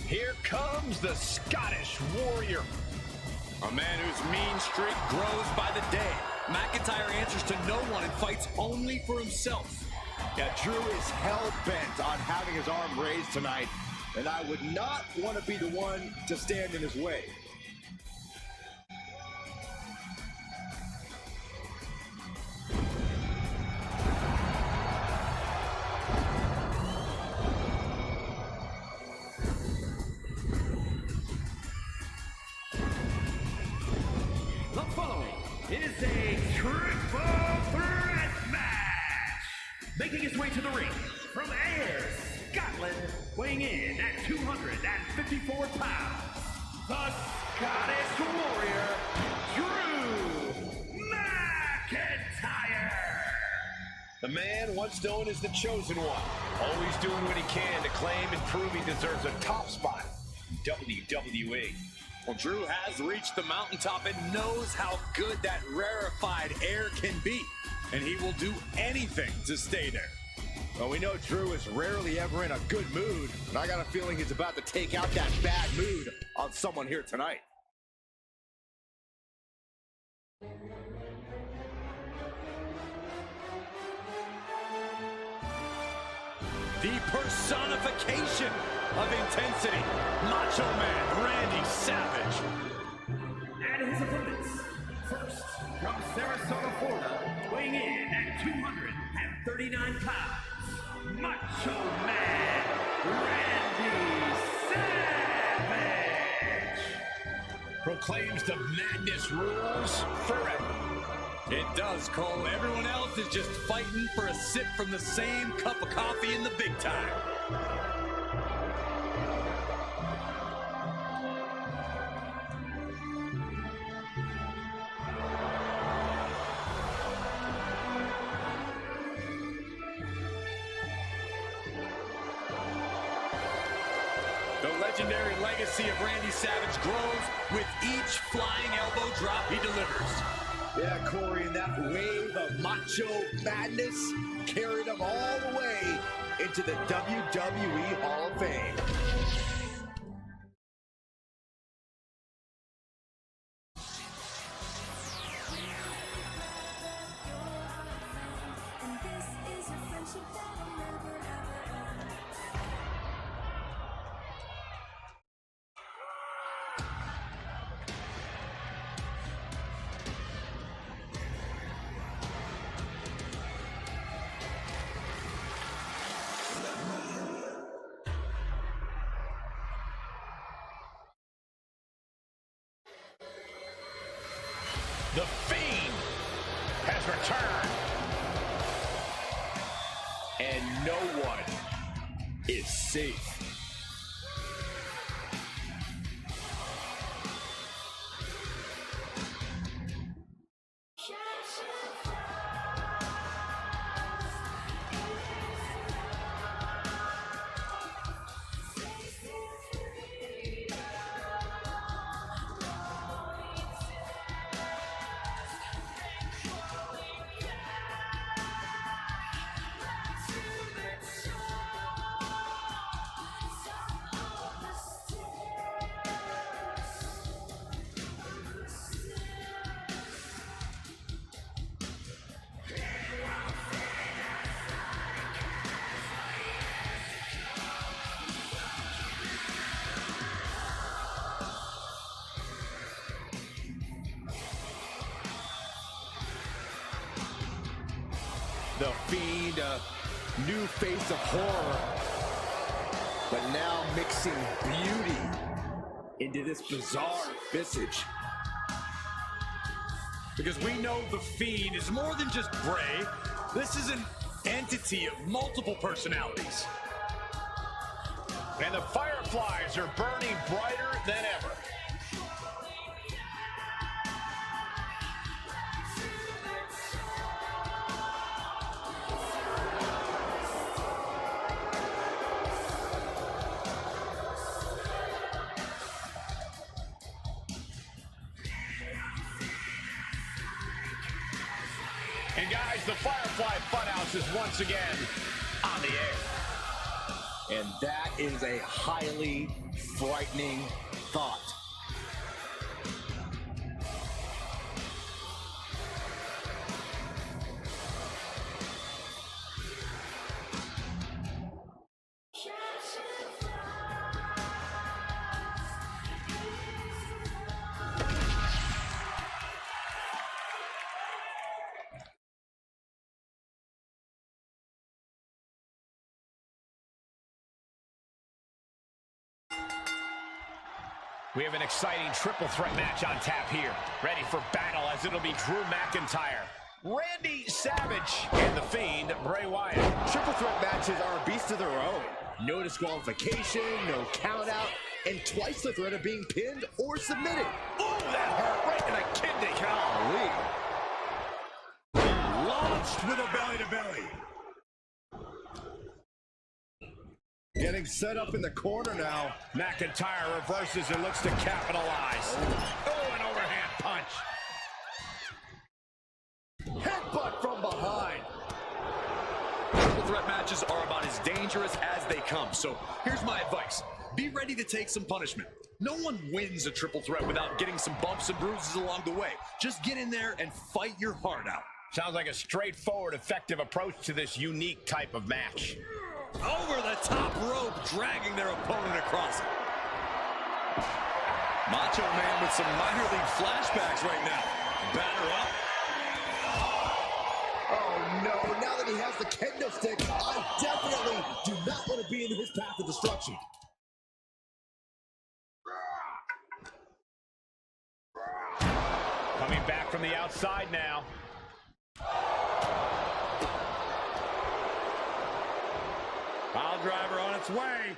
Here comes the Scottish Warrior. A man whose mean streak grows by the day. McIntyre answers to no one and fights only for himself. Yeah, Drew is hell-bent on having his arm raised tonight, and I would not want to be the one to stand in his way. Is a triple threat match. Making his way to the ring from Ayr, Scotland, weighing in at 254 pounds, the Scottish Warrior, Drew McIntyre. The man once known as the Chosen One, always doing what he can to claim and prove he deserves a top spot in WWE. Well, Drew has reached the mountaintop and knows how good that rarefied air can be. And he will do anything to stay there. Well, we know Drew is rarely ever in a good mood, and I got a feeling he's about to take out that bad mood on someone here tonight. The personification of intensity, Macho Man Randy Savage. And his opponents, first from Sarasota, Florida, weighing in at 239 pounds, Macho Man Randy Savage. Proclaims the madness rules forever. It does, Cole. Everyone else is just fighting for a sip from the same cup of coffee in the big time. The legendary legacy of Randy Savage grows with each flying elbow drop he delivers. Yeah, Corey, and that wave of macho madness carried him all the way into the WWE Hall of Fame. The Fiend has returned. And no one is safe. The Fiend, a new face of horror. but now mixing beauty into this bizarre visage. Because we know the Fiend is more than just Bray. This is an entity of multiple personalities. And the Fireflies are burning brighter than ever. And guys, the Firefly Funhouse is once again on the air. And that is a highly frightening thought. We have an exciting triple threat match on tap here. Ready for battle as it'll be Drew McIntyre, Randy Savage, and The Fiend, Bray Wyatt. Triple threat matches are a beast of their own. No disqualification, no count out, and twice the threat of being pinned or submitted. Oh, that hurt right in the kidney. Golly. Launched with a belly-to-belly. Getting set up in the corner now. McIntyre reverses and looks to capitalize. Oh, an overhand punch. Headbutt from behind. Triple threat matches are about as dangerous as they come. So here's my advice. Be ready to take some punishment. No one wins a triple threat without getting some bumps and bruises along the way. Just get in there and fight your heart out. Sounds like a straightforward, effective approach to this unique type of match. Over the top rope, dragging their opponent across it. Macho Man with some minor league flashbacks right now. Batter up. Oh no, now that he has the kendo stick, I definitely do not want to be in his path of destruction. Coming back from the outside now. Pile driver on its way.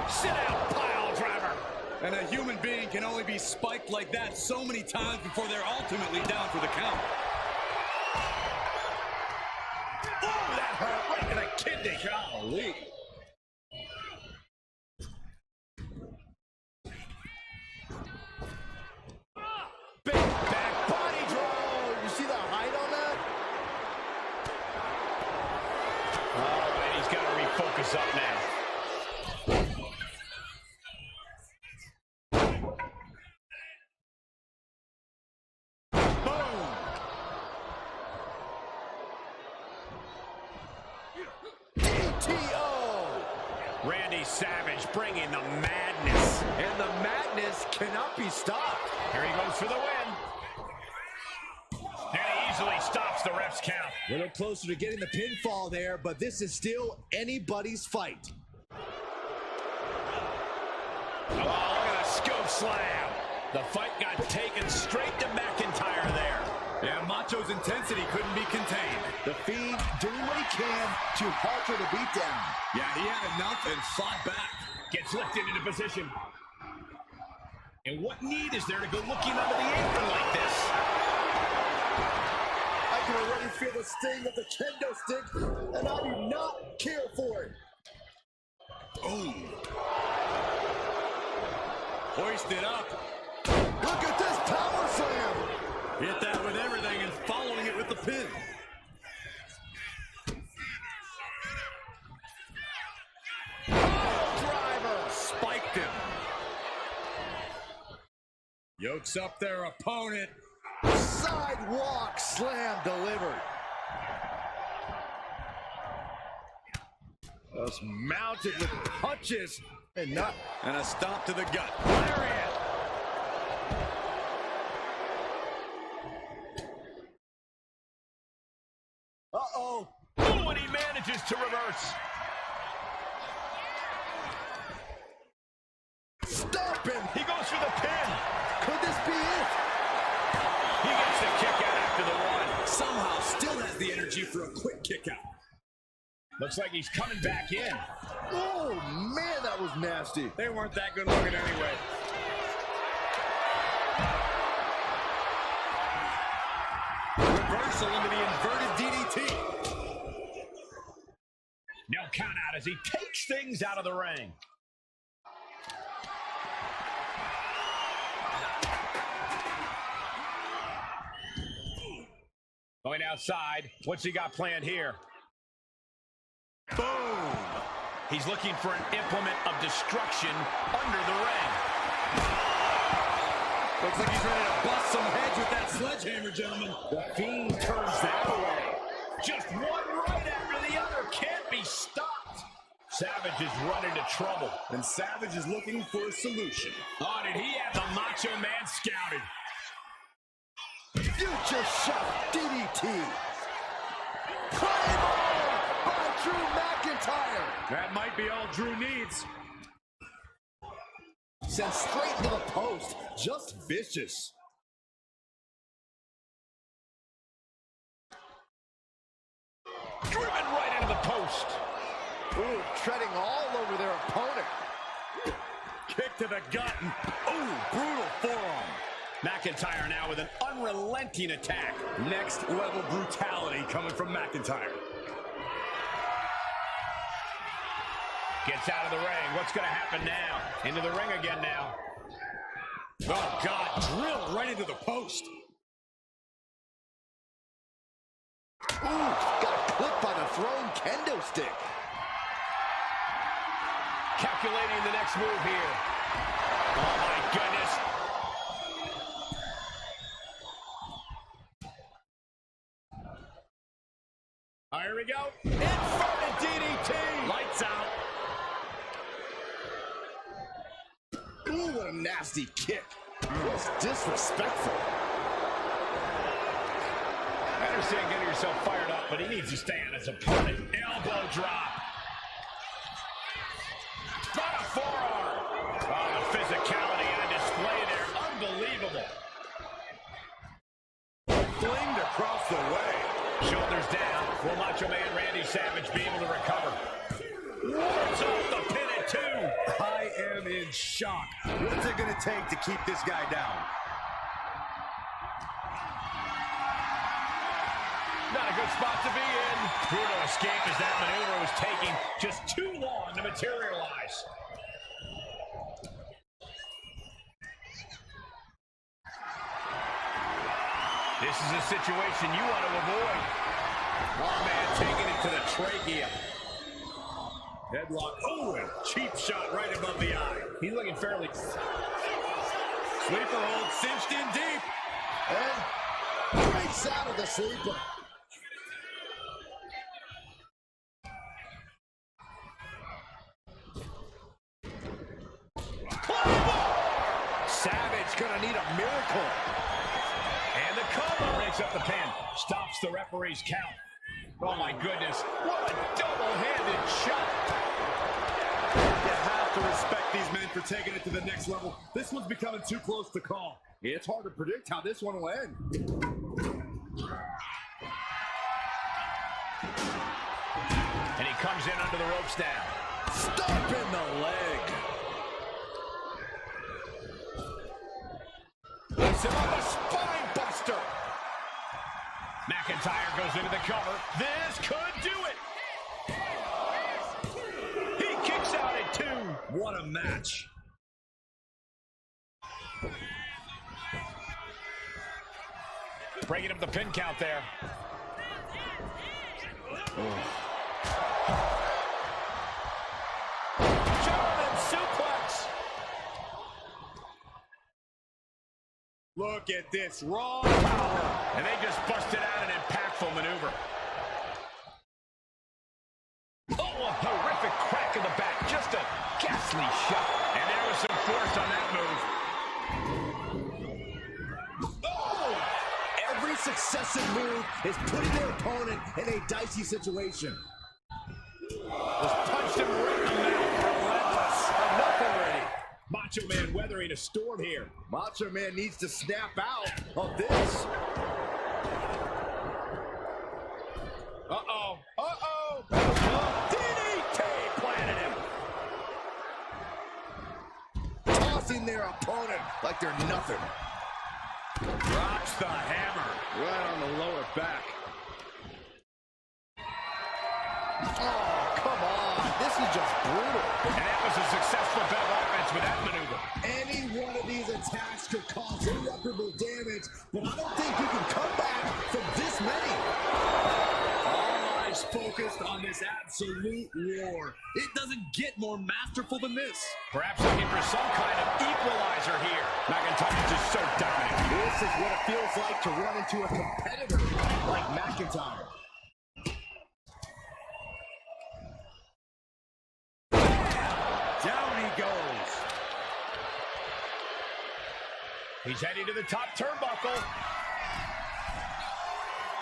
Sit out, pile driver. And a human being can only be spiked like that so many times before they're ultimately down for the count. Oh, that hurt right in the kidney. Golly. Big back body drop. You see the height on that? All right, he's got to refocus up now. Randy Savage bringing the madness. And the madness cannot be stopped. Here he goes for the win. And he easily stops the ref's count. A little closer to getting the pinfall there, but this is still anybody's fight. Oh, look at a scoop slam. The fight got taken straight to McIntyre there. Yeah, Macho's intensity couldn't be contained. The Fiend doing what he can to halter the beatdown. Yeah, he had enough and fought back. Gets lifted into position. And what need is there to go looking under the apron like this? I can already feel the sting of the kendo stick, and I do not care for it. Oh. Hoist it up. Look at this power slam. Hit that with everything and following it with the pin. Driver. Spiked him. Yokes up their opponent. Sidewalk slam delivered. Just mounted with punches and not. And a stomp to the gut. Lariat. Uh-oh. Oh, and he manages to reverse. has the energy for a quick kick out. Looks like he's coming back in. Oh, man, that was nasty. They weren't that good looking anyway. Reversal into the inverted DDT. No count out as he takes things out of the ring. Going outside. What's he got planned here? Boom. He's looking for an implement of destruction under the ring. Looks like he's ready to bust some heads with that sledgehammer, gentlemen. The Fiend turns that away. Just one right after the other. Can't be stopped. Savage is running into trouble. And Savage is looking for a solution. Oh, did he have the Macho Man scouted? Future Shock DDT. Claymore by Drew McIntyre. That might be all Drew needs. Sent straight to the post. Just vicious. Driven right into the post. Ooh, treading all over their opponent. Kick to the gut. Ooh, brutal forearm. McIntyre now with an unrelenting attack. Next level brutality coming from McIntyre. Gets out of the ring. What's going to happen now? Into the ring again now. Oh, God. Drilled right into the post. Ooh, got clipped by the thrown kendo stick. Calculating the next move here. Oh, my goodness. Here we go. Inverted DDT. Lights out. Ooh, what a nasty kick. Just disrespectful. I understand getting yourself fired up, but he needs to stay on his opponent. Elbow drop. Not a forearm. Oh, the physicality on display there. Unbelievable. Flinged across the way. Shoulders down. Will Macho Man Randy Savage be able to recover? Wards off the pin at 2. I am in shock. What's it going to take to keep this guy down? Not a good spot to be in. Brutal escape as that maneuver was taking just too long to materialize. This is a situation you want to avoid. Oh, man, taking it to the trachea. Headlock. Oh, and cheap shot right above the eye. He's looking fairly... Sleeper hold cinched in deep. And breaks out of the sleeper. Savage gonna need a miracle. And the cover breaks up the pin. Stops the referee's count. Oh, my goodness. What a double-handed shot. You have to respect these men for taking it to the next level. This one's becoming too close to call. It's hard to predict how this one will end. And he comes in under the ropes now. Stomp in the leg. Puts him up a spine buster. McIntyre goes into the cover. This could do it. He kicks out at 2. What a match. Breaking up the pin count there. German suplex. Look at this raw power. And they just busted out an impactful maneuver. Oh, a horrific crack in the back. Just a ghastly shot. And there was some force on that move. Oh! Every successive move is putting their opponent in a dicey situation. Just punched him right in the mouth. Relentless. Enough already. Macho Man weathering a storm here. Macho Man needs to snap out of this. tossing their opponent like they're nothing. Drops the hammer. Right on the lower back. Oh, come on. This is just brutal. And that was a successful bit of offense with that maneuver. Any one of these attacks could cause irreparable damage, but I don't think you can come back from this many. All eyes focused on this absolute war. It doesn't get more masterful than this. Perhaps looking for some kind of equalizer here. McIntyre just so dominant. This is what it feels like to run into a competitor like McIntyre. Down he goes. He's heading to the top turnbuckle.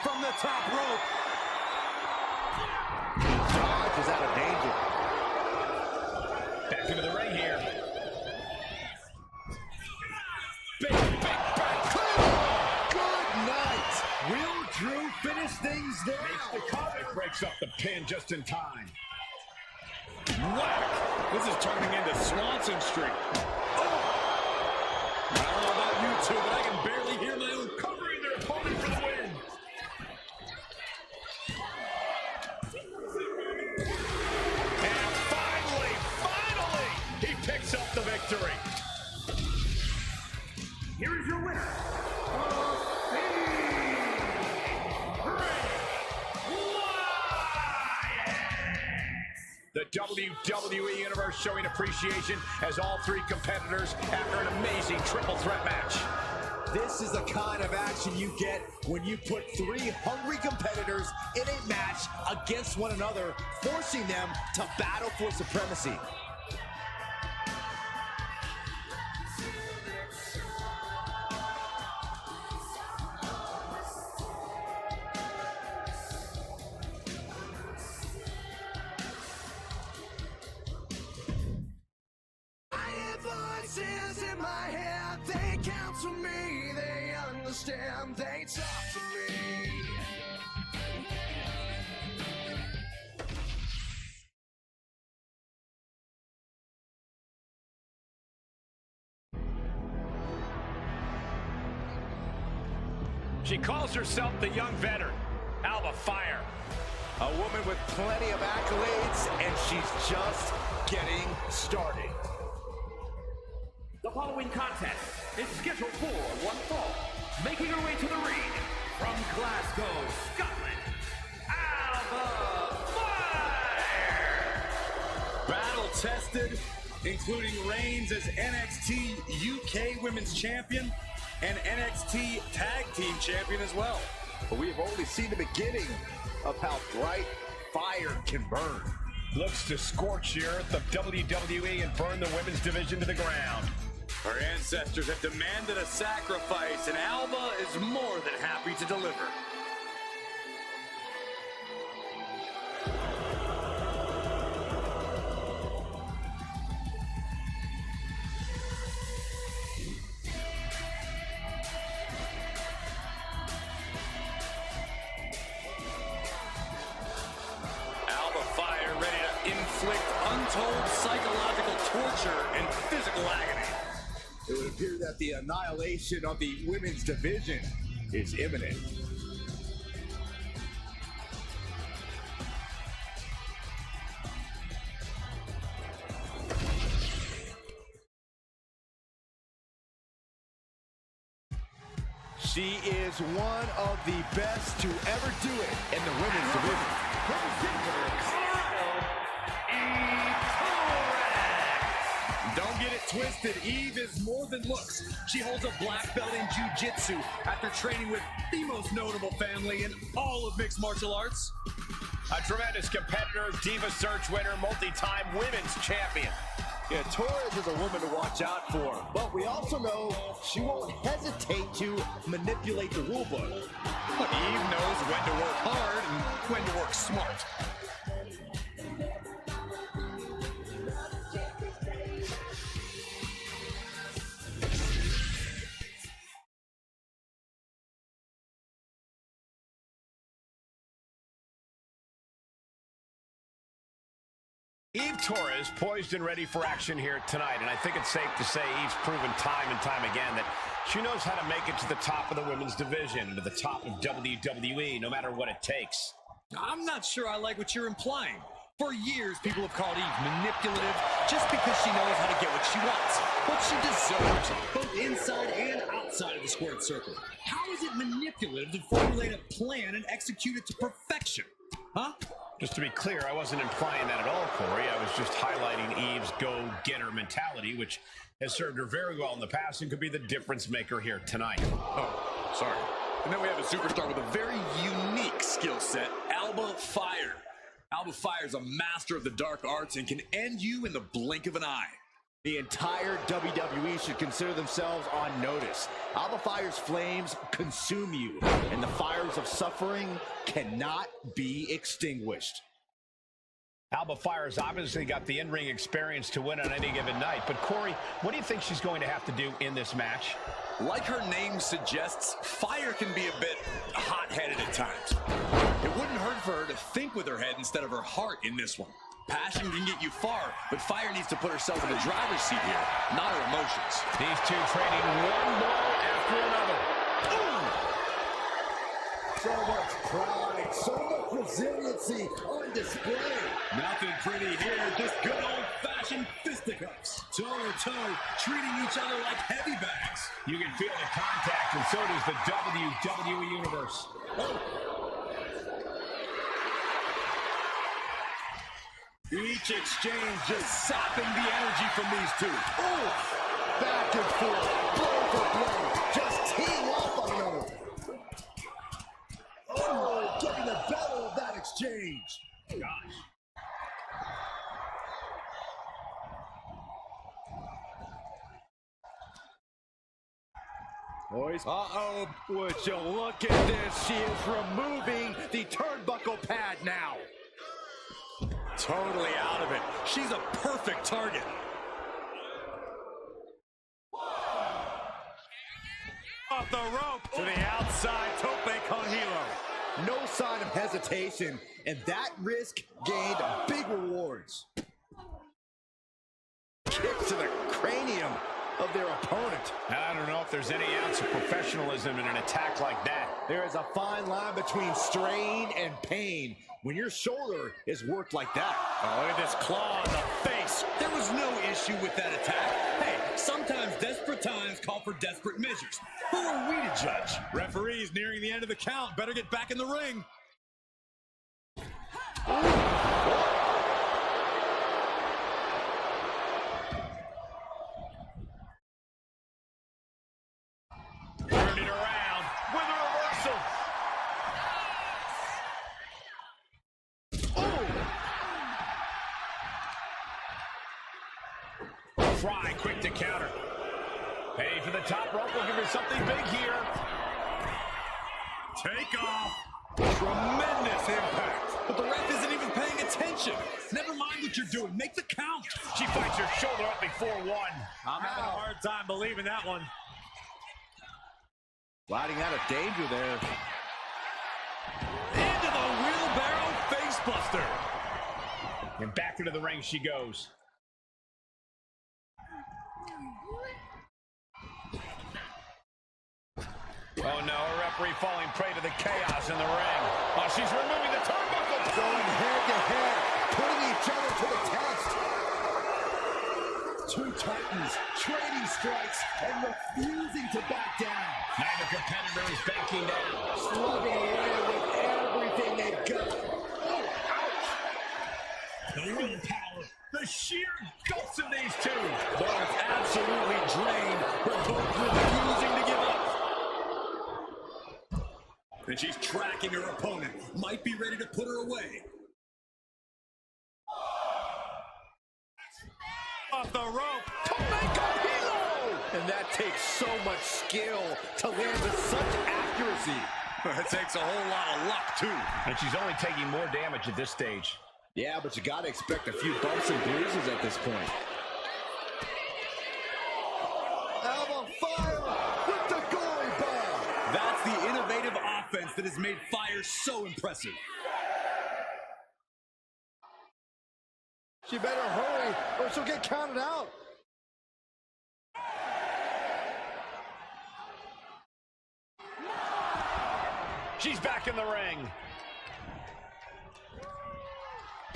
From the top rope. Dodge is out of danger. Back into the ring here. Big back. Good night. Will Drew finish things Makes now? the cover. Breaks up the pin just in time. Whack! This is turning into Swanson Street. I don't know about you two, but I can barely hear my own Covering their opponent for the win. And finally, he picks up the victory. Here is your winner. The WWE Universe showing appreciation as all three competitors after an amazing triple threat match. This is the kind of action you get when you put three hungry competitors in a match against one another, forcing them to battle for supremacy. Voices in my head, they counsel me, they understand, they talk to me. She calls herself the young veteran, Alba Fire. A woman with plenty of accolades, and she's just getting started. The following contest is scheduled for one fall. Making her way to the ring from Glasgow, Scotland, Alba Fire! battle-tested, including reigns as NXT UK Women's Champion and NXT Tag Team Champion as well. But we have only seen the beginning of how bright fire can burn. Looks to scorch the earth of WWE and burn the women's division to the ground. Our ancestors have demanded a sacrifice, and Alba is more than happy to deliver. Alba Fire ready to inflict untold psychological torture and physical agony. It would appear that the annihilation of the women's division is imminent. She is one of the best to ever do it in the women's division. From Denver, Colorado, Don't get it twisted. Eve is more than looks. She holds a black belt in jiu-jitsu after training with the most notable family in all of mixed martial arts. A tremendous competitor, Diva Search winner, multi-time women's champion. Yeah, Torres is a woman to watch out for, but we also know she won't hesitate to manipulate the rule book. But Eve knows when to work hard and when to work smart. Eve Torres poised and ready for action here tonight, and I think it's safe to say Eve's proven time and time again that she knows how to make it to the top of the women's division, to the top of WWE, no matter what it takes. I'm not sure I like what you're implying. For years, people have called Eve manipulative just because she knows how to get what she wants, what she deserves, both inside and outside of the squared circle. How is it manipulative to formulate a plan and execute it to perfection? Huh? Just to be clear, I wasn't implying that at all, Corey. I was just highlighting Eve's go-getter mentality, which has served her very well in the past and could be the difference maker here tonight. Oh, sorry. And then we have a superstar with a very unique skill set, Alba Fire. Alba Fire is a master of the dark arts and can end you in the blink of an eye. The entire WWE should consider themselves on notice. Alba Fire's flames consume you, and the fires of suffering cannot be extinguished. Alba Fire's obviously got the in-ring experience to win on any given night, but Corey, what do you think she's going to have to do in this match? Like her name suggests, Fire can be a bit hot-headed at times. It wouldn't hurt for her to think with her head instead of her heart in this one. Passion can get you far, but Fire needs to put herself in the driver's seat here, not her emotions. These two trading one blow after another. So much pride, so much resiliency on display. Nothing pretty here, just good old-fashioned fisticuffs. Toe-to-toe, treating each other like heavy bags. You can feel the contact, and so does the WWE Universe. Each exchange just sapping the energy from these two. Back and forth, blow for blow, just teeing off on another. Getting the better of that exchange. Gosh. Boys. Uh-oh, would you look at this? She is removing the turnbuckle pad now. Totally out of it. She's a perfect target. Off the rope to the outside, tope con hilo. No sign of hesitation, and that risk gained big rewards. Kick to the cranium of their opponent. I don't know if there's any ounce of professionalism in an attack like that. There is a fine line between strain and pain when your shoulder is worked like that. Oh, look at this claw in the face. There was no issue with that attack. Hey, sometimes desperate times call for desperate measures. Who are we to judge? Referee's nearing the end of the count. Better get back in the ring. Turned it around with a reversal. Fry quick to counter. Hey, for the top rope, we'll give her something big here. Take off. Tremendous impact. But the ref isn't even paying attention. Never mind what you're doing. Make the count. She fights her shoulder up before one. I'm having a hard time believing that one. Sliding out of danger there. Into the wheelbarrow facebuster. And back into the ring she goes. Oh no, a referee falling prey to the chaos in the ring. Oh, she's removing the turnbuckle. Going head to head, putting each other to the test. Two titans trading strikes and refusing to back down. Neither competitor is backing down. Slugging away with everything they've got. Oh, ouch. The willpower, the sheer guts of these two. Both absolutely drained, but both refusing to give up. And she's tracking her opponent. Might be ready to put her away. Off the rope. And that takes so much skill to land with such accuracy. It takes a whole lot of luck, too. And she's only taking more damage at this stage. Yeah, but you got to expect a few bumps and bruises at this point. Alba Fire with the goalie bomb. That's the innovative offense that has made Fire so impressive. She better hurry or she'll get counted out. She's back in the ring.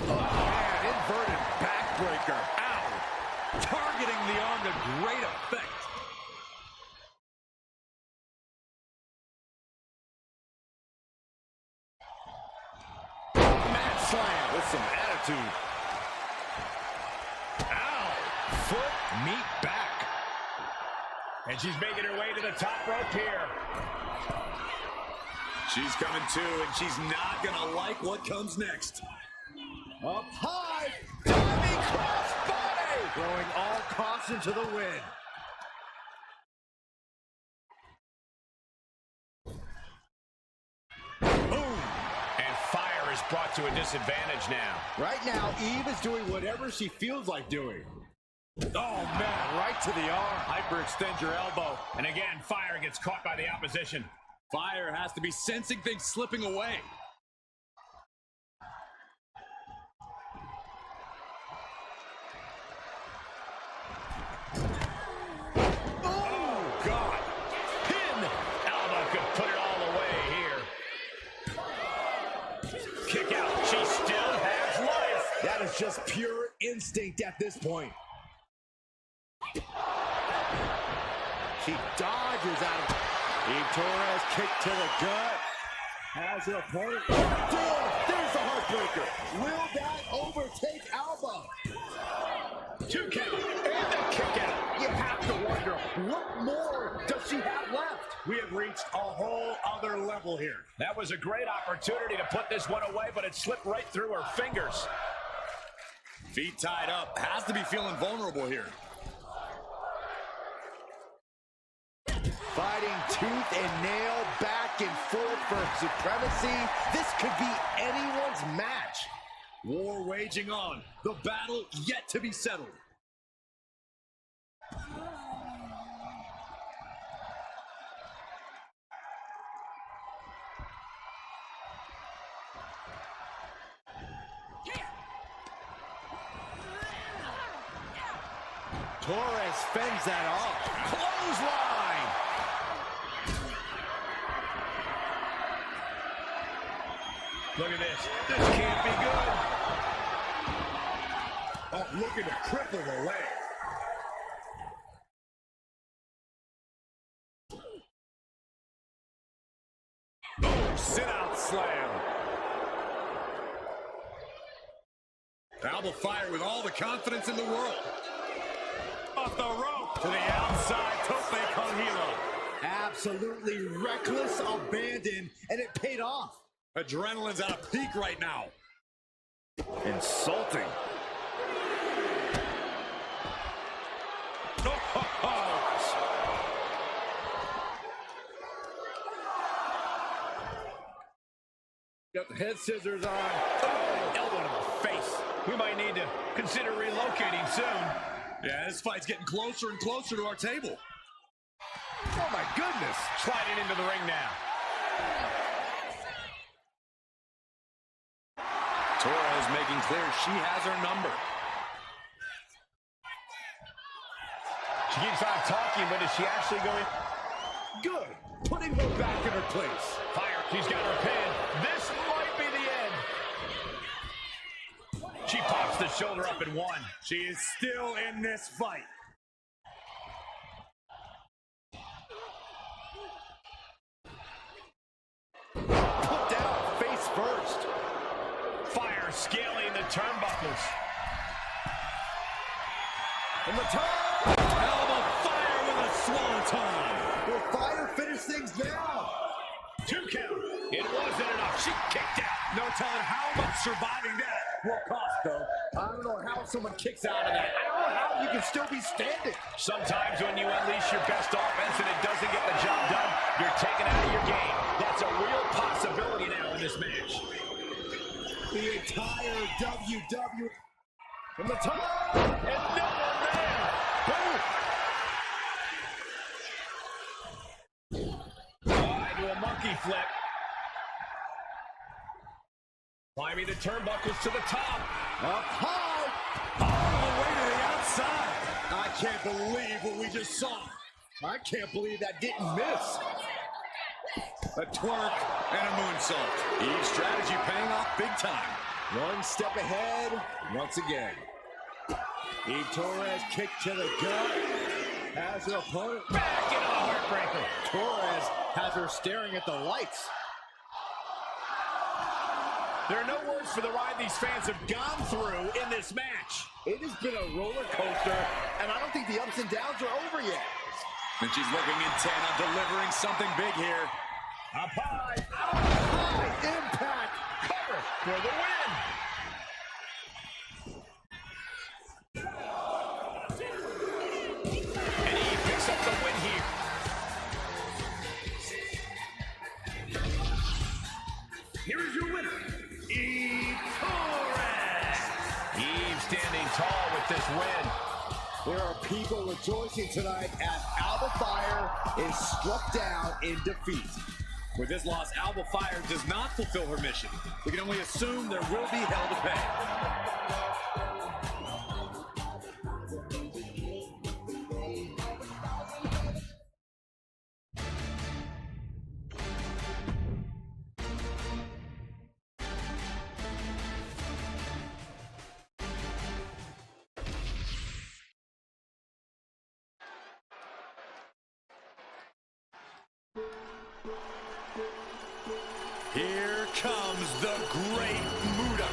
Oh, man, inverted backbreaker. Ow! Targeting the arm to great effect. Mad slam with some attitude. Ow! Foot meet back. And she's making her way to the top rope here. She's coming too, and she's not gonna like what comes next. Up high, diving crossbody, throwing all caution to the wind. Boom! And fire is brought to a disadvantage now. Right now, Eve is doing whatever she feels like doing. Oh, man, right to the arm. Hyperextend your elbow. And again, fire gets caught by the opposition. Fire has to be sensing things slipping away. Oh, God. Pin. Alba could put it all away here. Kick out. She still has life. That is just pure instinct at this point. She dodges out of Eve Torres, kick to the gut. Has her opponent. There's the heartbreaker. Will that overtake Alba? 2 count. And the kick out. You have to wonder, what more does she have left? We have reached a whole other level here. That was a great opportunity to put this one away, but it slipped right through her fingers. Feet tied up. Has to be feeling vulnerable here. Fighting tooth and nail, back and forth for supremacy. This could be anyone's match. War waging on. The battle yet to be settled. Torres fends that off. Clothesline. Look at this. This can't be good. Oh, looking to cripple the leg. Oh, sit-out slam. Alba Fire with all the confidence in the world. Off the rope to the outside, tope con hilo. Absolutely reckless abandon, and it paid off. Adrenaline's at a peak right now. Insulting. Got the head scissors on. Oh, elbow to the face. We might need to consider relocating soon. Yeah, this fight's getting closer and closer to our table. Oh, my goodness. Sliding into the ring now. Torres making clear she has her number. She keeps on talking, but is she actually going? Good. Putting her back in her place. Fire. She's got her pin. This might be the end. She pops the shoulder up and one. She is still in this fight. Put down face first. Fire scaling the turnbuckles. And the top. Alba Fire with a swanton. Will Fire finish things now? 2 count. It wasn't enough. She kicked out. No telling how much surviving that Will cost, though. I don't know how someone kicks out of that. I don't know how you can still be standing. Sometimes when you unleash your best offense and it doesn't get the job done, you're taken out of your game. That's a real possibility now in this match. The entire WWE. From the top. And no one there. Boom. To a monkey flip. Climbing the turnbuckles to the top. Up high. All the way to the outside. I can't believe what we just saw. I can't believe that didn't miss. A twerk and a moonsault. Each strategy paying off big time. One step ahead once again. Eve Torres kick to the gut. Has her opponent Back into the heartbreaker. Torres has her staring at the lights. There are no words for the ride these fans have gone through in this match. It has been a roller coaster, and I don't think the ups and downs are over yet. And she's looking intent on delivering something big here. Up high. High impact Cover for the win. And he picks up the win here. Here is your winner, Eve Torres. Eve standing tall with this win. There are people rejoicing tonight as Alba Fire is struck down in defeat. With this loss, Alba Fire does not fulfill her mission. We can only assume there will be hell to pay. Here comes the Great Muta,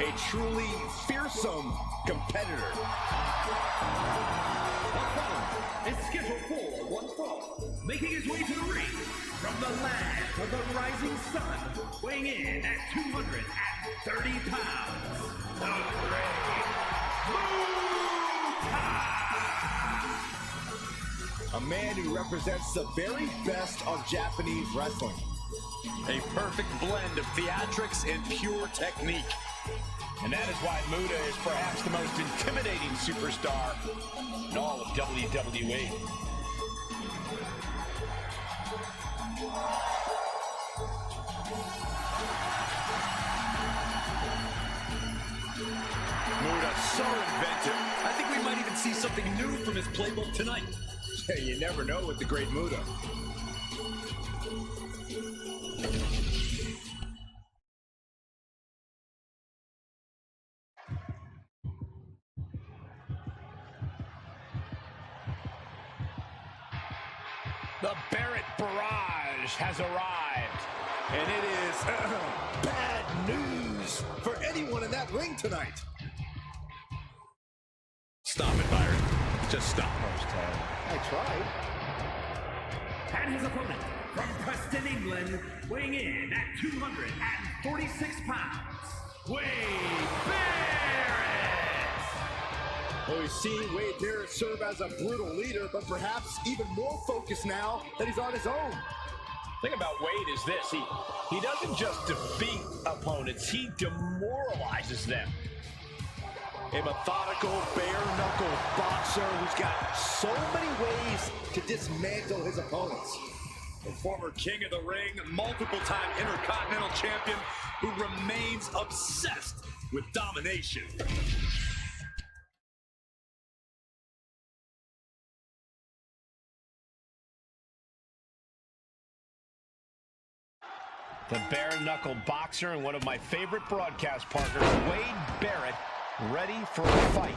A truly fearsome competitor. Is scheduled for one fall, making his way to the ring from the land of the rising sun, weighing in at 230 pounds, the Great Muta! A man who represents the very best of Japanese wrestling. a perfect blend of theatrics and pure technique. And that is why Muta is perhaps the most intimidating superstar in all of WWE. Muta, so inventive. I think we might even see something new from his playbook tonight. Yeah, you never know with the Great Muta. The Barrett Barrage has arrived. And it is bad news for anyone in that ring tonight. Stop it, Byron. Just stop. I tried. And his opponent from Preston, England, weighing in at 246 pounds, Wade Barrett! Well, we've seen Wade Barrett serve as a brutal leader, but perhaps even more focused now that he's on his own. The thing about Wade is this, he doesn't just defeat opponents, he demoralizes them. A methodical, bare-knuckle boxer who's got so many ways to dismantle his opponents. The former king of the ring, multiple-time Intercontinental Champion, who remains obsessed with domination. The bare-knuckle boxer and one of my favorite broadcast partners, Wade Barrett, ready for a fight.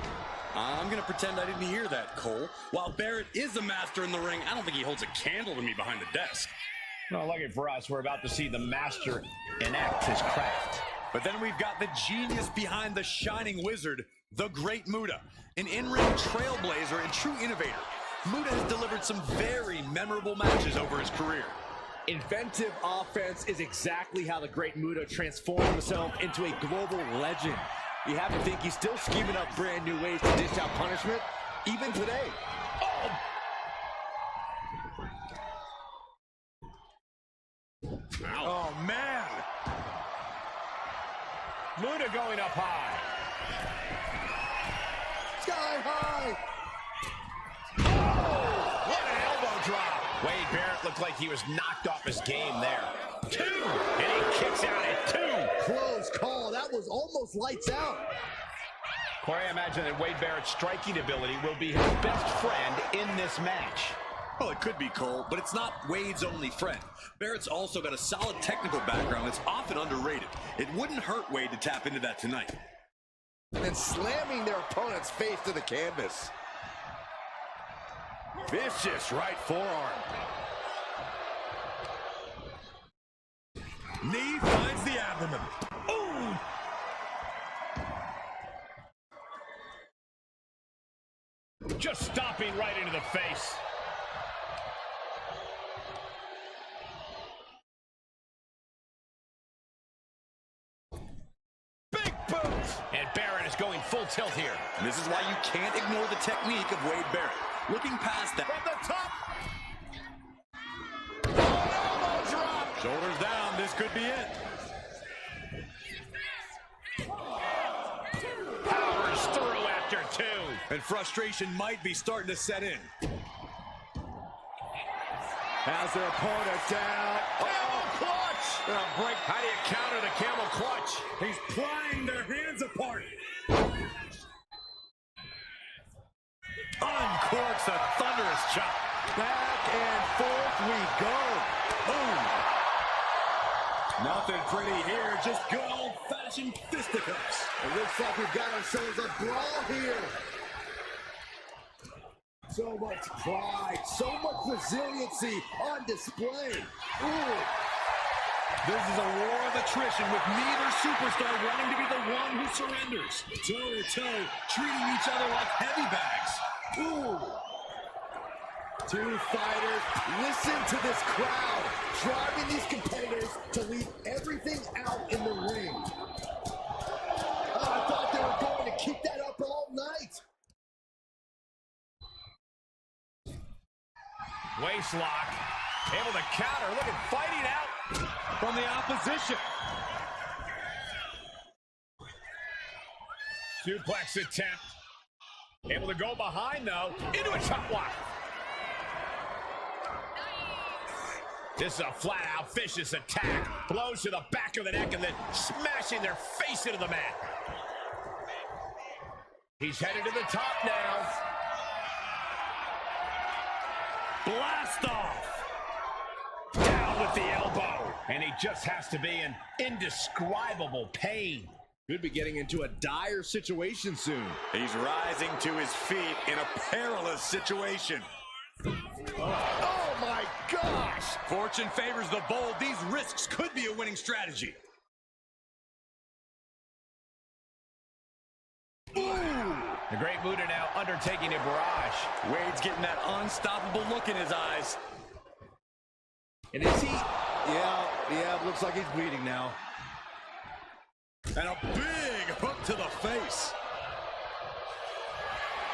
I'm going to pretend I didn't hear that, Cole. While Barrett is a master in the ring, I don't think he holds a candle to me behind the desk. No, lucky for us, we're about to see the master enact his craft. But then we've got the genius behind the shining wizard, the Great Muta, an in-ring trailblazer and true innovator. Muta has delivered some very memorable matches over his career. Inventive offense is exactly how the Great Muta transformed himself into a global legend. You have to think he's still scheming up brand new ways to dish out punishment, even today. Oh, man! Muta going up high. Sky high! Oh, what an elbow drop. Wade Barrett looked like he was knocked off his game there. 2, and he kicks out at 2. Close call. That was almost lights out. Corey, I imagine that Wade Barrett's striking ability will be his best friend in this match. Well, it could be, Cole, but it's not Wade's only friend. Barrett's also got a solid technical background that's often underrated. It wouldn't hurt Wade to tap into that tonight. And slamming their opponent's face to the canvas. Vicious right forearm. Knee finds the abdomen. Ooh! Just stomping right into the face. Big boot! And Barrett is going full tilt here. And this is why you can't ignore the technique of Wade Barrett. Looking past that. From the top! Elbow drop. Shoulders down, this could be it. Powers through after two. And frustration might be starting to set in. Has their opponent down. Camel clutch! Break. How do you counter the camel clutch? He's prying their hands apart. Uncorks a thunderous chop. Back and forth we go. Boom. Nothing pretty here, just good old-fashioned fisticuffs. It looks like we've got ourselves a brawl here. So much pride, so much resiliency on display. Ooh. This is a war of attrition with neither superstar wanting to be the one who surrenders. Toe-to-toe, treating each other like heavy bags. Ooh. Two fighters, listen to this crowd, driving these competitors to leave everything out in the ring. Oh, I thought they were going to keep that up all night. Waist lock. Able to counter. Look at fighting out from the opposition. Suplex attempt. Able to go behind, though. Into a chop block. This is a flat-out vicious attack. Blows to the back of the neck and then smashing their face into the mat. He's headed to the top now. Blast off. Down with the elbow. And he just has to be in indescribable pain. Could be getting into a dire situation soon. He's rising to his feet in a perilous situation. Oh my gosh! Fortune favors the bold. These risks could be a winning strategy. Ooh! The Great Muta now undertaking a barrage. Wade's getting that unstoppable look in his eyes. And is he? Yeah, looks like he's bleeding now. And a big hook to the face.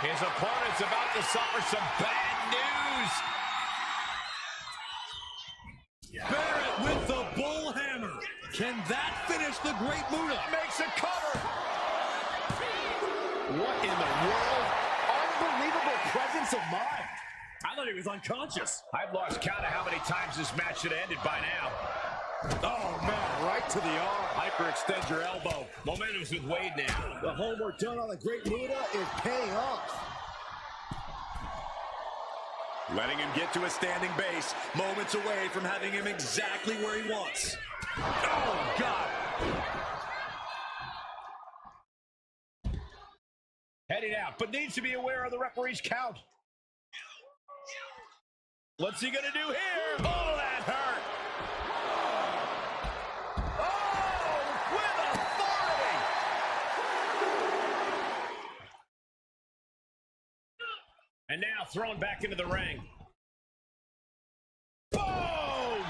His opponent's about to suffer some bad news. Barrett with the bull hammer. Can that finish the Great Muta? Makes a cover. What in the world? Unbelievable presence of mind. I thought he was unconscious. I've lost count of how many times this match should have ended by now. Oh man, right to the arm. Hyperextend your elbow. Momentum's with Wade now. The homework done on the Great Muta is paying off. Letting him get to a standing base, moments away from having him exactly where he wants. Oh, God. Heading out, but needs to be aware of the referee's count. What's he gonna do here? Oh, that hurt. Oh, with authority. And now thrown back into the ring. Boom!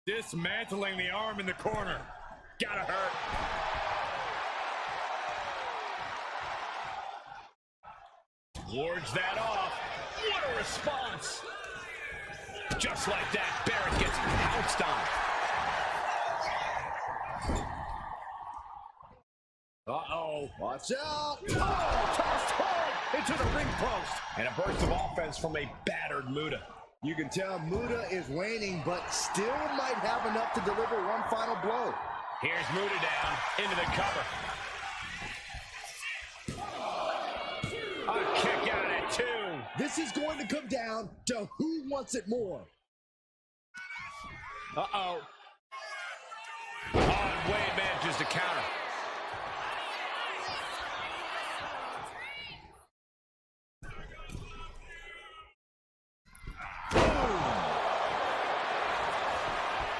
Dismantling the arm in the corner. Gotta hurt. Wards that off. What a response. Just like that, Barrett gets pounced on. Uh-oh. Watch out. Oh, tossed hard into the ring post. And a burst of offense from a battered Muta. You can tell Muta is waning, but still might have enough to deliver one final blow. Here's Muta down into the cover. A kick out at 2. This is going to come down to who wants it more. Uh-oh. Oh, and Wade manages to counter.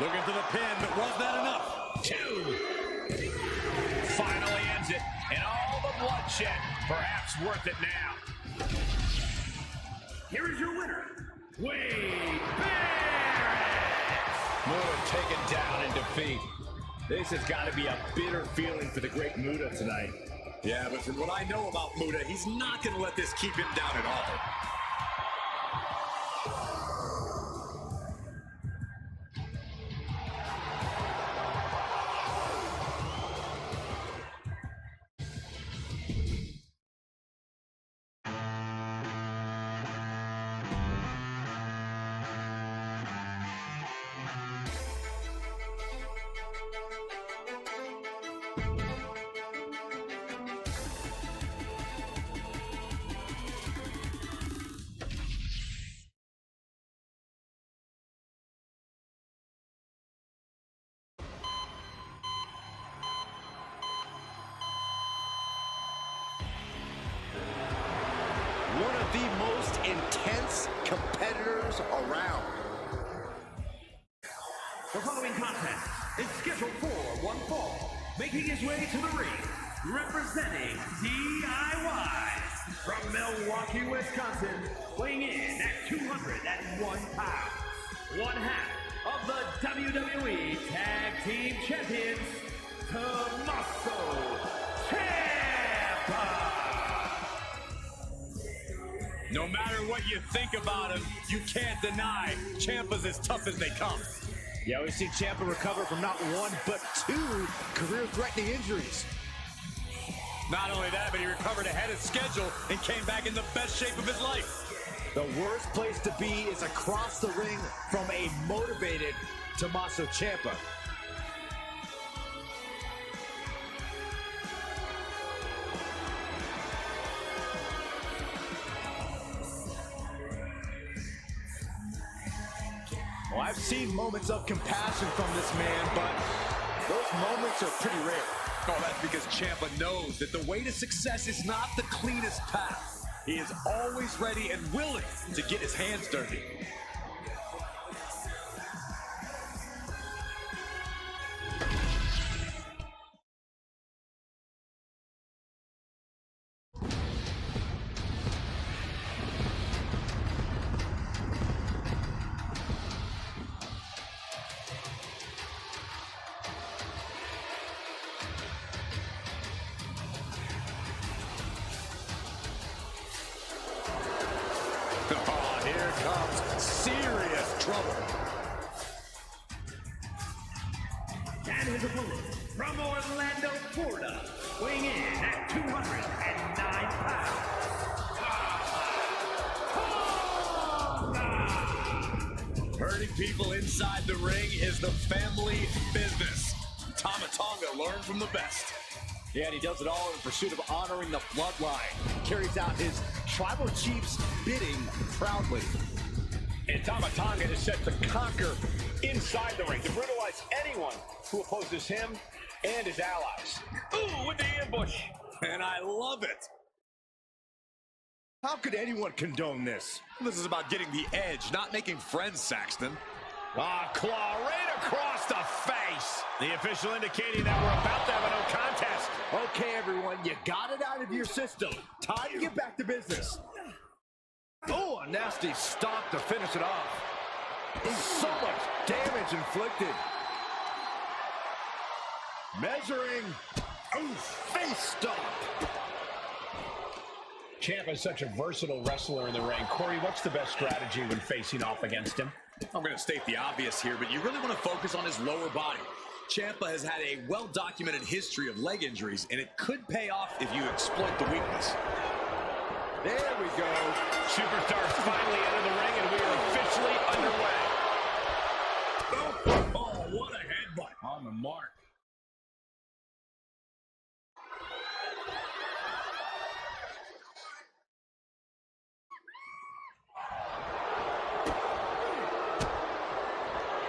Looking for the pin, but was that enough? 2. Finally ends it. And all the bloodshed, perhaps worth it now. Here is your winner, Wade Barrett. Muta taken down in defeat. This has got to be a bitter feeling for the great Muta tonight. Yeah, but from what I know about Muta, he's not going to let this keep him down at all. One of the most intense competitors around. The following contest is scheduled for one fall, making his way to the ring, representing DIY from Milwaukee, Wisconsin, weighing in at 201 pounds, one half of the WWE Tag Team Champions, Tommaso Ciampa. No matter what you think about him, you can't deny Ciampa's as tough as they come. Yeah, we've seen Ciampa recover from not one, but 2 career-threatening injuries. Not only that, but he recovered ahead of schedule and came back in the best shape of his life. The worst place to be is across the ring from a motivated Tommaso Ciampa. Well, I've seen moments of compassion from this man, but those moments are pretty rare. Oh, that's because Ciampa knows that the way to success is not the cleanest path. He is always ready and willing to get his hands dirty. Oh, here comes serious trouble. And his opponent from Orlando, Florida, weighing in at 209 pounds. Hurting people inside the ring is the family business. Tama Tonga learned from the best. Yeah, and he does it all in pursuit of honoring the bloodline. Carries out his tribal chief's bidding proudly. And Tama Tonga is set to conquer inside the ring, to brutalize anyone who opposes him and his allies. Ooh, with the ambush. And I love it. How could anyone condone this? This is about getting the edge, not making friends, Saxton. Ah, claw right across the face. The official indicating that we're about to have a no contest. Okay, everyone, you got it out of your system. Time to get back to business. Oh, a nasty stomp to finish it off. So much damage inflicted. Measuring. Oh, face stomp. Ciampa is such a versatile wrestler in the ring. Corey, what's the best strategy when facing off against him? I'm going to state the obvious here, but you really want to focus on his lower body. Ciampa has had a well-documented history of leg injuries, and it could pay off if you exploit the weakness. There we go. Superstars finally enter the ring, and we are officially underway. Oh, what a headbutt. On the mark.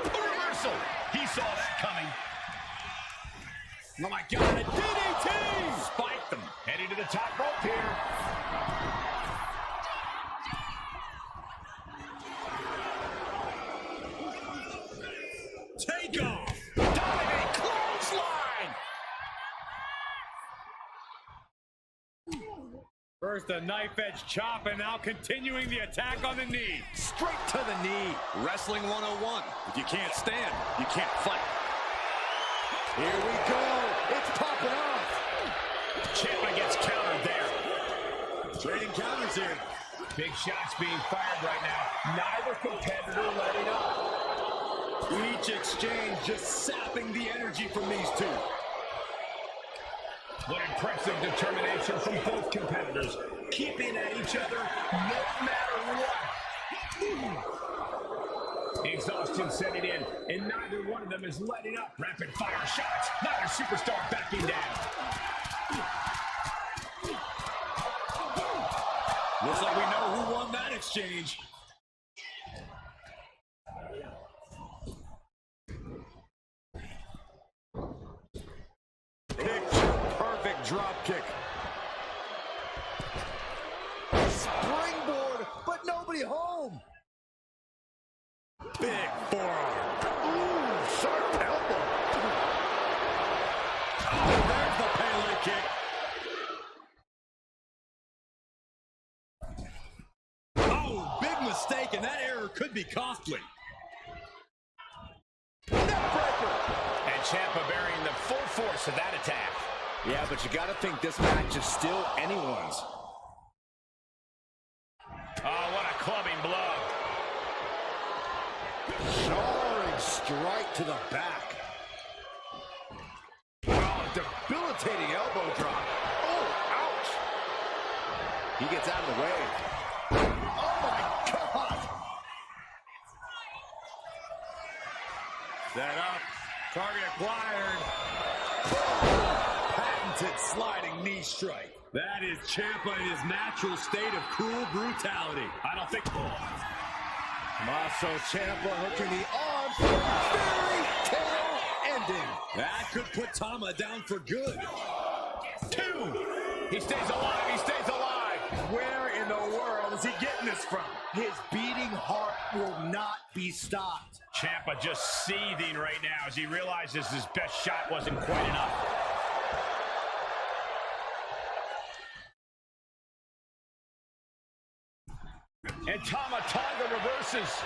Reversal. He saw that coming. Oh my God, a DDT! Spiked them. Heading to the top rope here. Take off! Diving clothesline! First a knife edge chop, and now continuing the attack on the knee. Straight to the knee. Wrestling 101. If you can't stand, you can't fight. Here we go. It's popping off. Ciampa gets countered there. Trading counters here. Big shots being fired right now. Neither competitor letting up. Each exchange just sapping the energy from these two. What impressive determination from both competitors. Keeping at each other no matter what. Exhaustion setting in, and neither one of them is letting up. Rapid fire shots. Neither superstar backing down. Looks like we know who won that exchange. Picture-perfect drop kick. Springboard, but nobody home. Big forearm. Ooh, sharp elbow. Oh, there's the Pele kick. Oh, big mistake, and that error could be costly. Neckbreaker. And Ciampa bearing the full force of that attack. Yeah, but you got to think this match is still anyone's. Oh, what a clubbing blow. Jarring strike to the back. Oh, debilitating elbow drop. Oh, ouch. He gets out of the way. Oh, my God. Set up. Target acquired. Patented sliding knee strike. That is Ciampa in his natural state of cruel brutality. I don't think... Tommaso Ciampa hooking the arm for a fairy tale ending. That could put Tama down for good. 2. He stays alive. He stays alive. Where in the world is he getting this from? His beating heart will not be stopped. Ciampa just seething right now as he realizes his best shot wasn't quite enough. And Tama Tonga reverses.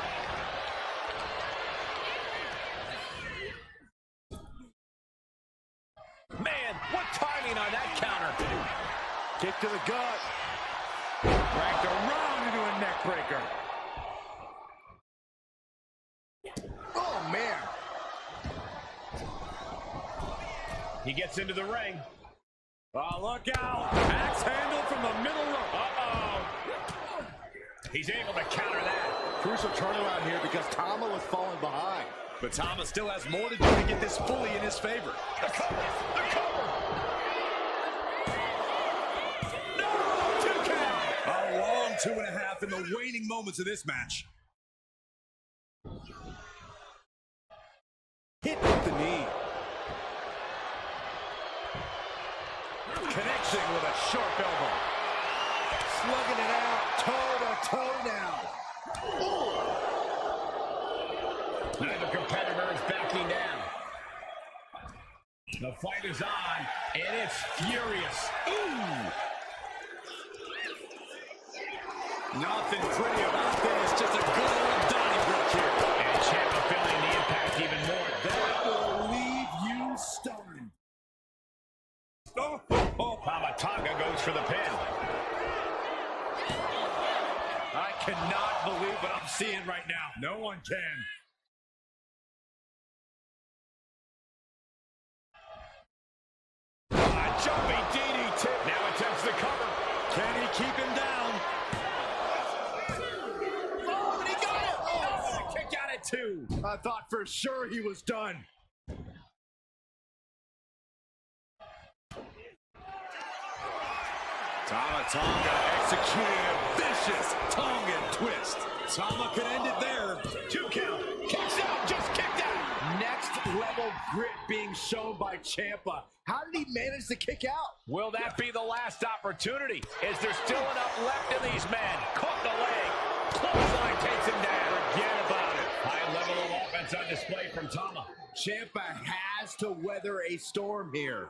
Man, what timing on that counter. Kick to the gut. Dragged around into a neck breaker. Oh, man. He gets into the ring. Oh, look out. Axe handle from the middle rope. Uh-oh. He's able to counter that. Crucial turnaround here because Tama was falling behind. But Tama still has more to do to get this fully in his favor. The cover. The cover. No! 2 count. A long 2.5 in the waning moments of this match. Hit with the knee. Connection with a sharp elbow. Slugging it out, toe to toe now. Ooh. Neither competitor is backing down. The fight is on, and it's furious. Ooh. Nothing pretty about this, just a good old Donnybrook here. And Ciampa feeling the impact even more. That will leave you stunned. Oh. Tama Tonga goes for the pin. I cannot believe what I'm seeing right now. No one can. Jumping DDT. Now attempts the cover. Can he keep him down? for sure he was done. Tama Tonga executing a vicious Tongan twist. Tama could end it there. 2 count. Kicks out. Just kicked out. Next level grit being shown by Ciampa. How did he manage to kick out? Will that be the last opportunity? Is there still enough left in these men? Caught the leg. Clothesline takes him down. Forget about it. High level of offense on display from Tama. Ciampa has to weather a storm here.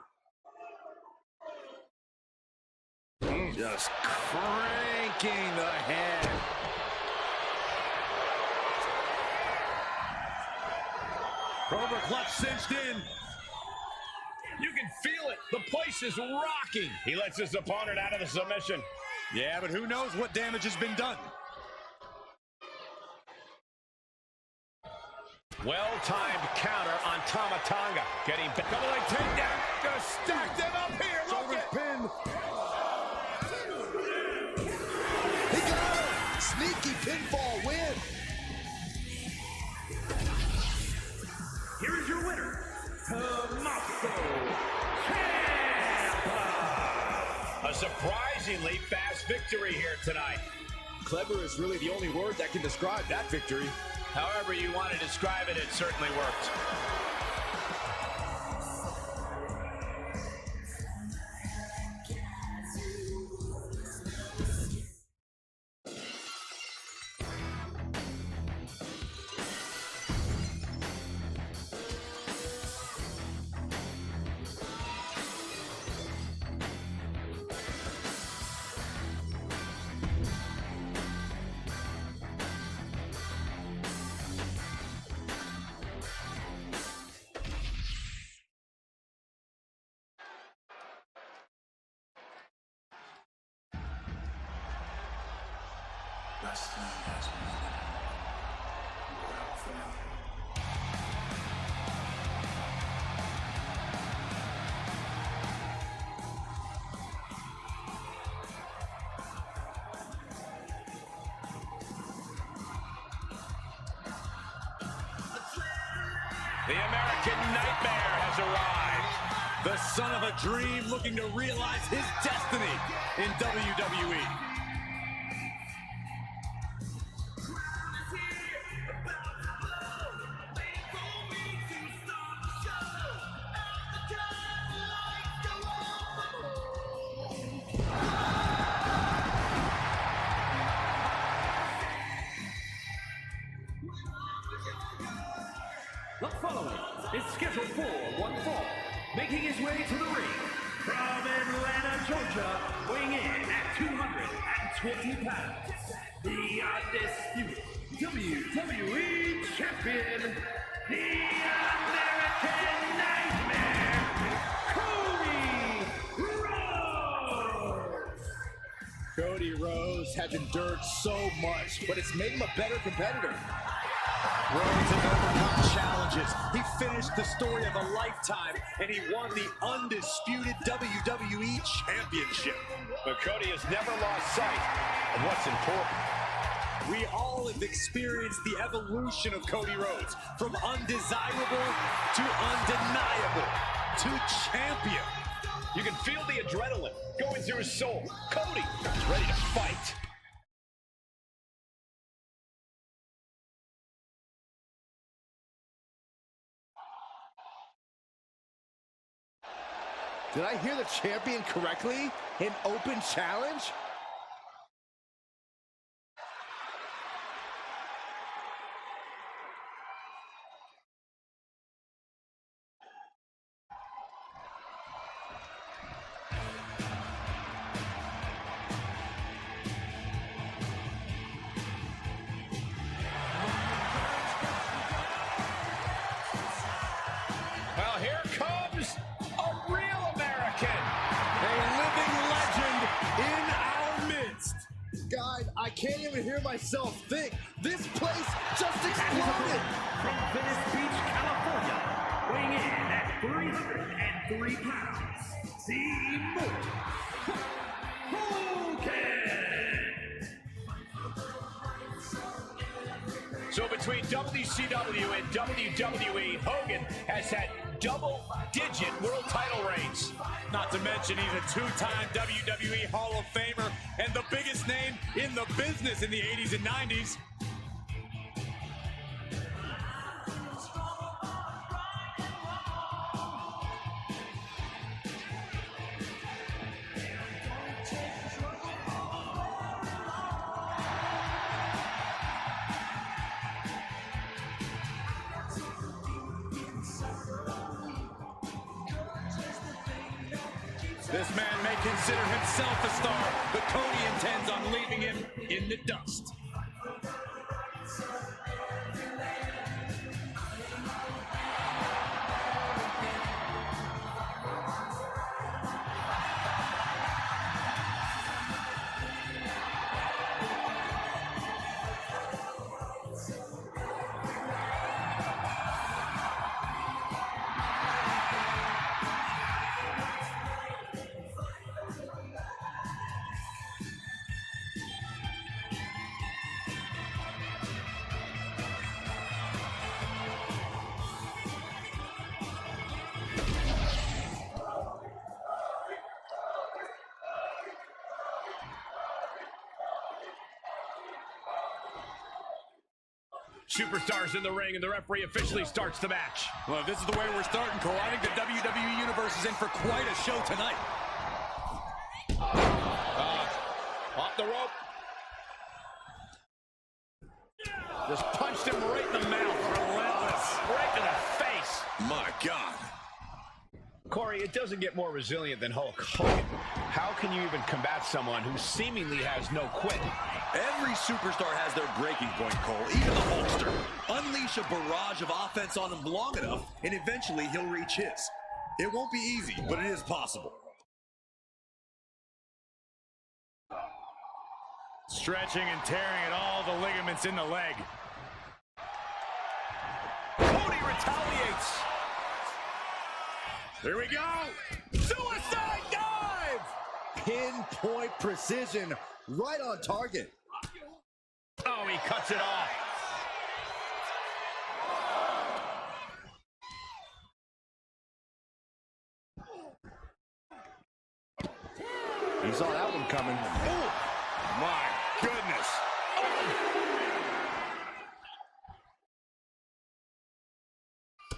Just cranking the head. Cobra clutch cinched in. You can feel it. The place is rocking. He lets his opponent out of the submission. Yeah, but who knows what damage has been done. Well-timed counter on Tama Tonga. Getting back. Double leg takedown. Gonna stack them up here. Look at Pin. He got him. Sneaky pinfall win. Here is your winner, Tommaso Ciampa. a surprisingly fast victory here tonight. Clever is really the only word that can describe that victory. However you want to describe it, it certainly worked. Wrestling has meaning. We're our family. The American Nightmare has arrived. The son of a dream looking to realize his destiny in WWE. The following is scheduled for one fall, making his way to the ring from Atlanta, Georgia, weighing in at 220 pounds, the undisputed WWE Champion, the American Nightmare, Cody Rhodes. Cody Rhodes has endured so much, but it's made him a better competitor. Rhodes has overcome challenges. He finished the story of a lifetime, and he won the undisputed WWE Championship. But Cody has never lost sight of what's important. We all have experienced the evolution of Cody Rhodes, from undesirable to undeniable to champion. You can feel the adrenaline going through his soul. Cody is ready to fight. Did I hear the champion correctly? An open challenge? Well, here comes a real American. A living legend in our midst. God, I can't even hear myself think. This place just And his exploded. opponent from Venice Beach, California, weighing in at 303 pounds, the Immortal Hogan. So between WCW and WWE, Hogan has had double-digit world title reigns. Not to mention he's a two-time WWE Hall of Famer and the biggest name in the business in the 80s and 90s. This man may consider himself a star, but Cody intends on leaving him in the dust. Superstars in the ring, and the referee officially starts the match. Well, if this is the way we're starting, Cole, I think the WWE Universe is in for quite a show tonight. Off the rope. Just punched him right in the mouth. Relentless. Right to the face. My God. Corey, it doesn't get more resilient than Hulk Hogan. How can you even combat someone who seemingly has no quit? Every superstar has their breaking point, Cole, even the Hulkster. Unleash a barrage of offense on him long enough, and eventually he'll reach his. It won't be easy, but it is possible. Stretching and tearing at all the ligaments in the leg. Cody retaliates. Here we go. Suicide dive! Pinpoint precision, right on target. Oh, he cuts it off. He saw that one coming. Oh, my goodness.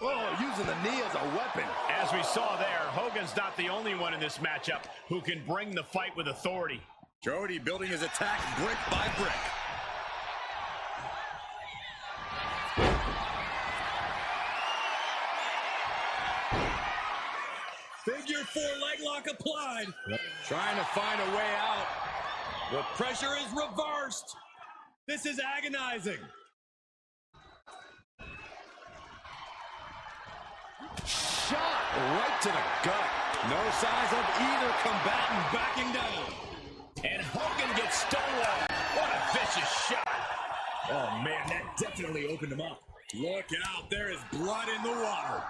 Oh, using the knee as a weapon. As we saw there, Hogan's not the only one in this matchup who can bring the fight with authority. Cody building his attack brick by brick. Figure four leg lock applied. Yep. Trying to find a way out. The pressure is reversed. This is agonizing. Shot right to the gut. No signs of either combatant backing down. And Hogan gets stonewalled. What a vicious shot. Oh, man, that definitely opened him up. Look out, there is blood in the water.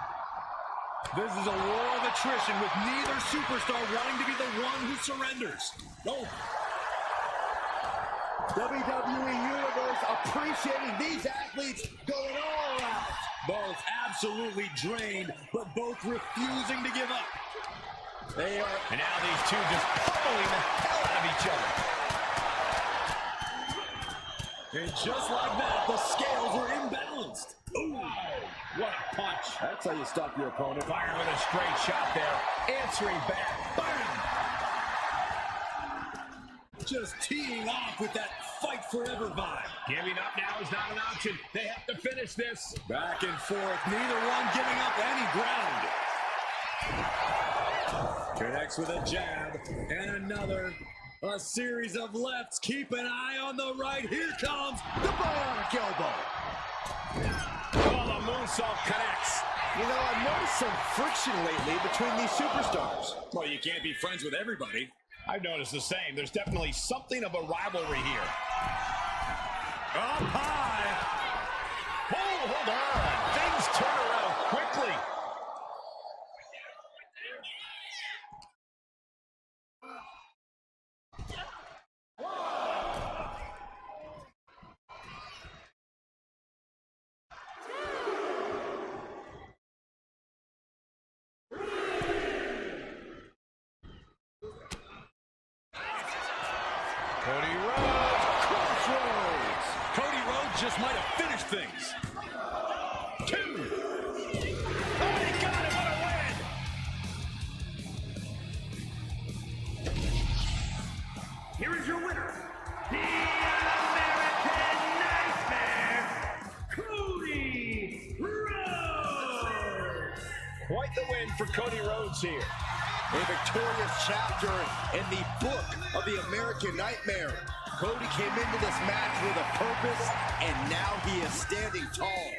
This is a war of attrition with neither superstar wanting to be the one who surrenders. Oh. WWE Universe appreciating these athletes going all out. Both absolutely drained, but both refusing to give up. They are. And now these two just pummeling the hell out of each other. And just like that, the scales were imbalanced. Ooh, what a punch. That's how you stop your opponent. Fired with a straight shot there. Answering back. Bam! Just teeing off with that fight forever vibe. Giving up now is not an option. They have to finish this. Back and forth, neither one giving up any ground. Connects with a jab and another. A series of lefts. Keep an eye on the right. Here comes the bionic elbow. Oh, the moonsault connects. You know, I've noticed some friction lately between these superstars. Well, you can't be friends with everybody. I've noticed the same. There's definitely something of a rivalry here. Up high. Oh, hold on. Things turn around quickly. Cody Rhodes. Crossroads. Cody Rhodes just might have finished things. 2. Oh, he got it. What a win. Here is your winner, the American Nightmare, Cody Rhodes. Quite the win for Cody Rhodes here. A victorious chapter in the book of the American Nightmare. Cody came into this match with a purpose, and now he is standing tall.